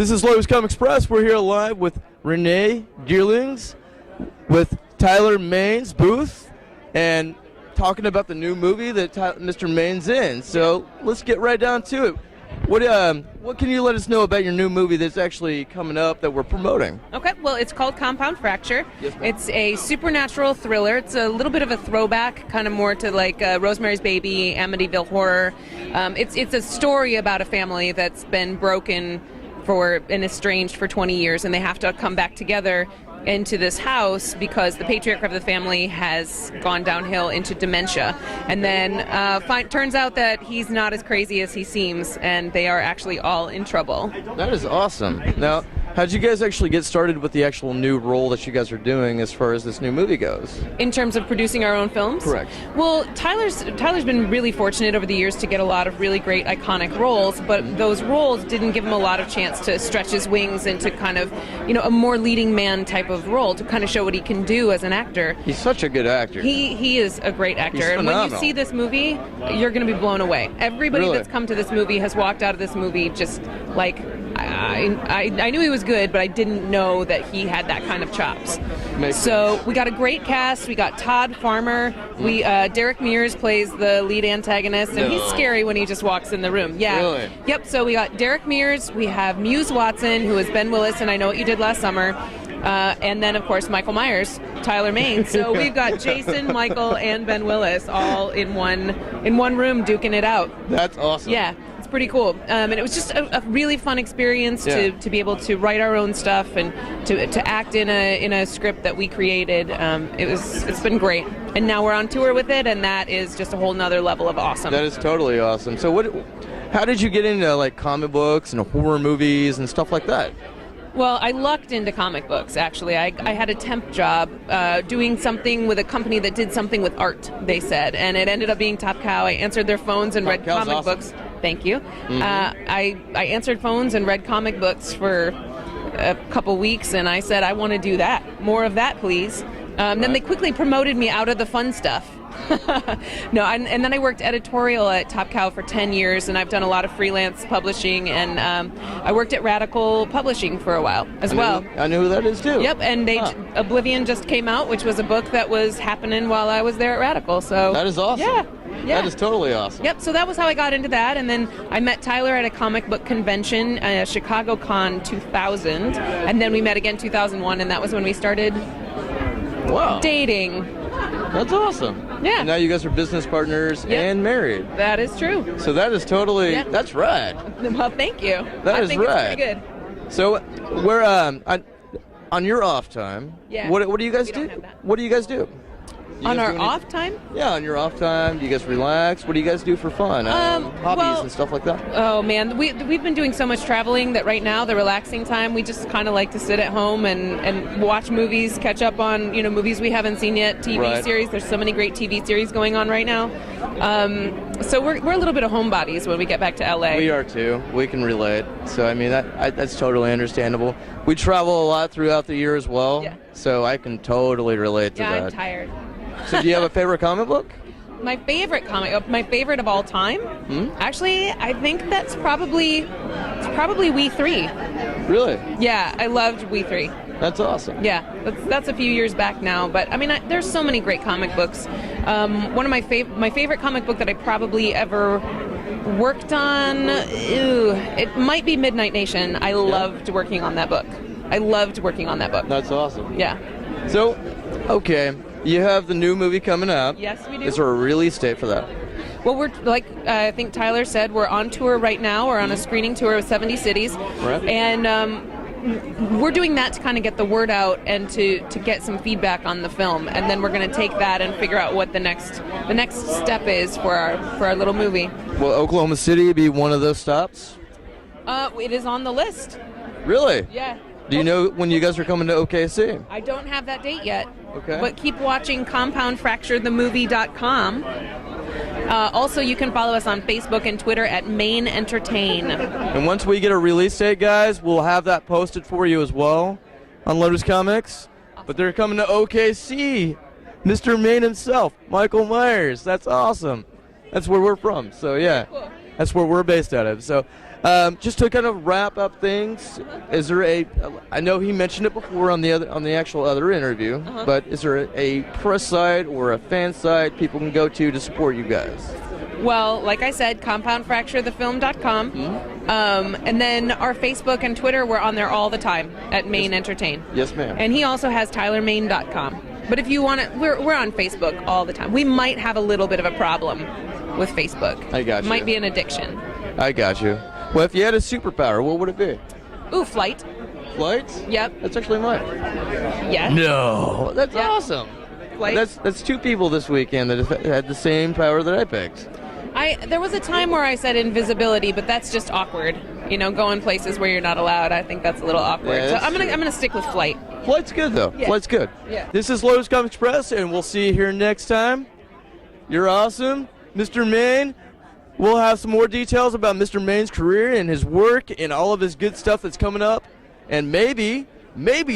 This is Lotus Comics Press. We're here live with Renae Geerlins, with Tyler Maine's booth, and talking about the new movie that Mr. Maine's in. So let's get right down to it. What can you let us know about your new movie that's actually coming up that we're promoting? Okay, well, it's called Compound Fracture. Yes, ma'am. It's a supernatural thriller. It's a little bit of a throwback, kind of more to like Rosemary's Baby, Amityville Horror. It's a story about a family that's been broken and estranged for 20 years, and they have to come back together into this house because the patriarch of the family has gone downhill into dementia. And then turns out that he's not as crazy as he seems, and they are actually all in trouble. That is awesome. Now, how did you guys actually get started with the actual new role that you guys are doing as far as this new movie goes? In terms of producing our own films? Correct. Well, Tyler's been really fortunate over the years to get a lot of really great iconic roles, but those roles didn't give him a lot of chance to stretch his wings into kind of, a more leading man type of role to kind of show what he can do as an actor. He's such a good actor. He is a great actor. He's and phenomenal. when you see this movie, you're going to be blown away. Everybody Really? that's come to this movie has walked out of this movie just like, I knew he was good, but I didn't know that he had that kind of chops. Makes So sense. we got a great cast. We got Todd Farmer. Derek Mears plays the lead antagonist, and he's scary when he just walks in the room. Yeah. Really? Yep. So we got Derek Mears. We have Muse Watson, who is Ben Willis, and I Know What You Did Last Summer. And then, of course, Michael Myers, Tyler Maine. So we've got Jason, Michael, and Ben Willis all in one room duking it out. That's awesome. Yeah. Pretty cool, and it was just a really fun experience to be able to write our own stuff and to act in a script that we created. It's been great, and now we're on tour with it, and that is just a whole nother level of awesome. That is totally awesome. So how did you get into like comic books and horror movies and stuff like that? Well, I lucked into comic books, actually. I had a temp job doing something with a company that did something with art, they said, and it ended up being Top Cow. I answered their phones and read comic awesome. books. Thank you. Mm-hmm. I answered phones and read comic books for a couple weeks, and I said, I want to do that. More of that, please. Then they quickly promoted me out of the fun stuff. No, and then I worked editorial at Top Cow for 10 years, and I've done a lot of freelance publishing, and I worked at Radical Publishing for a while as well. I know who that is, too. Yep, and Oblivion just came out, which was a book that was happening while I was there at Radical. So that is awesome. Yeah. That is totally awesome. Yep, so that was how I got into that, and then I met Tyler at a comic book convention, Chicago Con 2000, and then we met again 2001, and that was when we started dating. That's awesome. Yeah. And now you guys are business partners and married. That is true. So that is totally, that's rad. Well, thank you. That is I think rad. it's pretty good. So we're on your off time. Yeah. What do you guys We do? don't have that. What do you guys do? Do you On guys our do off time? Yeah, on your off time. Do you guys relax? What do you guys do for fun? Hobbies and stuff like that? Oh, man. We've been doing so much traveling that right now, the relaxing time, we just kind of like to sit at home and watch movies, catch up on, movies we haven't seen yet, TV series. There's so many great TV series going on right now. So we're a little bit of homebodies when we get back to LA. We are too. We can relate. So, I mean, that's totally understandable. We travel a lot throughout the year as well. Yeah. So I can totally relate to that. Yeah, I'm tired. So do you have a favorite comic book? My favorite my favorite of all time? Actually, I think that's probably We 3. Really? Yeah, I loved We 3. That's awesome. Yeah, that's a few years back now, but I mean, there's so many great comic books. One of my favorite comic book that I probably ever worked on, it might be Midnight Nation. I loved working on that book. That's awesome. Yeah. So, okay, you have the new movie coming out. Yes, we do. Is there a release date for that? Well, we're like I think Tyler said, we're on tour right now. We're on a screening tour with 70 cities, Right. and we're doing that to kind of get the word out and to get some feedback on the film, and then we're going to take that and figure out what the next step is for our little movie. Will Oklahoma City be one of those stops? It is on the list. Really? Yeah. Do you know when you guys are coming to OKC? I don't have that date yet. Okay. But keep watching CompoundFractureTheMovie.com. Also, you can follow us on Facebook and Twitter at Maine Entertain. And once we get a release date, guys, we'll have that posted for you as well on Lotus Comics. But they're coming to OKC. Mr. Maine himself, Michael Myers. That's awesome. That's where we're from. So, yeah. Cool. That's where we're based out of. So, Just to kind of wrap up things, is there I know he mentioned it before on the actual other interview, but is there a press site or a fan site people can go to support you guys? Well, like I said, compoundfracturethefilm.com. And then our Facebook and Twitter, we're on there all the time at Maine Entertain. Yes, ma'am. And he also has tylermaine.com. But if you want to, we're on Facebook all the time. We might have a little bit of a problem with Facebook. I got you. Might be an addiction. I got you. Well, if you had a superpower, what would it be? Ooh, flight. Flight? Yep. That's actually mine. Yes. No. That's Yep. awesome. Flight. That's two people this weekend that had the same power that I picked. There was a time where I said invisibility, but that's just awkward. You know, going places where you're not allowed. I think that's a little awkward. Yeah, so that's I'm gonna stick with flight. Flight's good, though. Yeah. Flight's good. Yeah. This is Lotus Comics Press, and we'll see you here next time. You're awesome. Mr. Maine, we'll have some more details about Mr. Maine's career and his work and all of his good stuff that's coming up. And maybe,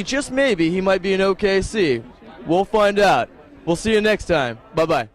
just maybe, he might be in OKC. We'll find out. We'll see you next time. Bye-bye.